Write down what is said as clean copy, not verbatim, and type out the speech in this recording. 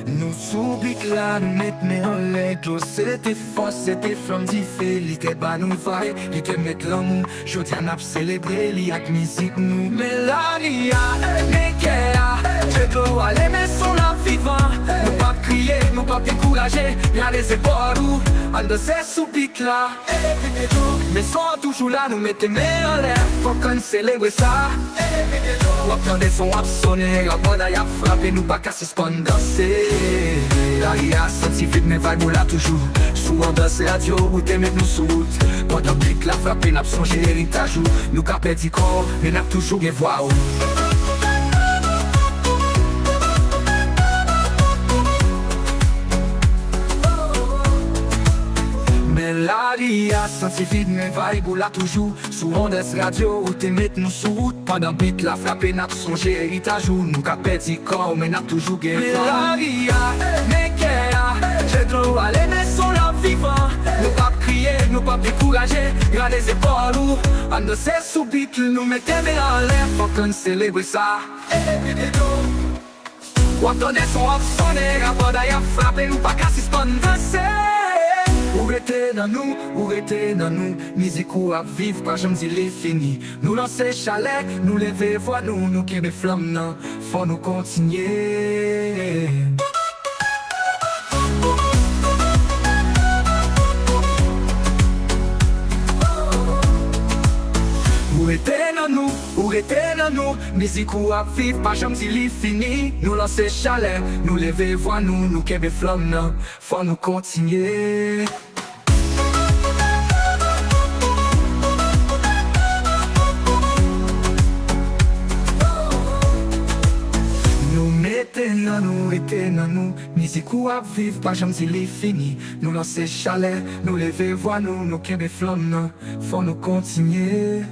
Nous soubik la, nous met en l'air. C'était force, c'était flamme d'ifé. Li te ba nous vaille, li te met l'amour. Jodi an ap célébrer, li ak musique nous. Melaria, Nekea, je dois aller, mais son la vivant. Nous pas crier, nous pas décourager. Y'a les épaules, en de ces soupiques là. Mais sont toujours là, nous mettons en l'air. Faut qu'on célèbre ça. Ou attendez son ap sonner, la bonne aille a frappé, nous pas qu'à suspendre danser. La ria senti vite, mais vibe ou là toujours. Souvent dans ces radios, ou t'es mettre nous sous route. Pendant que la frappé, n'a pas songé héritage ou. Nous qu'a perdu corps, mais n'a toujours des voix ou. La ria senti vide mais vibe ou là toujours. Sous ondes radio ou t'es mettre nous sous route. Pendant beat la frappe n'a songé héritage ou. Nous qu'a perdu corps mais n'a toujours gagné. La ria, Nekea, je dois aller mais son la vivant. Nous pas crier, nous pas décourager. Y'a les épaules ou. En de ces sous-beats nous mettons en l'air. Faut qu'on célèbre ça. Ou attendez son ap sonner. La bonne aille a frappé, nous pas qu'à suspendre danser. Ou rete dans nous, musique ou à vivre, pas j'aime dire les fini. Nous lancer chalet, nous lever voix nous qui des flammes non, faut nous continuer. Ou rete dans nous, musique ou à vivre, pas j'aime dire les fini. Nous lancer chalet, nous lever voix nous qui des flammes non, faut nous continuer. Rete dans nous, musique ou à vivre, pas j'aime dire les fini. Nous lancer chalet, nous lever voix nous qui des flammes non, faut nous continuer.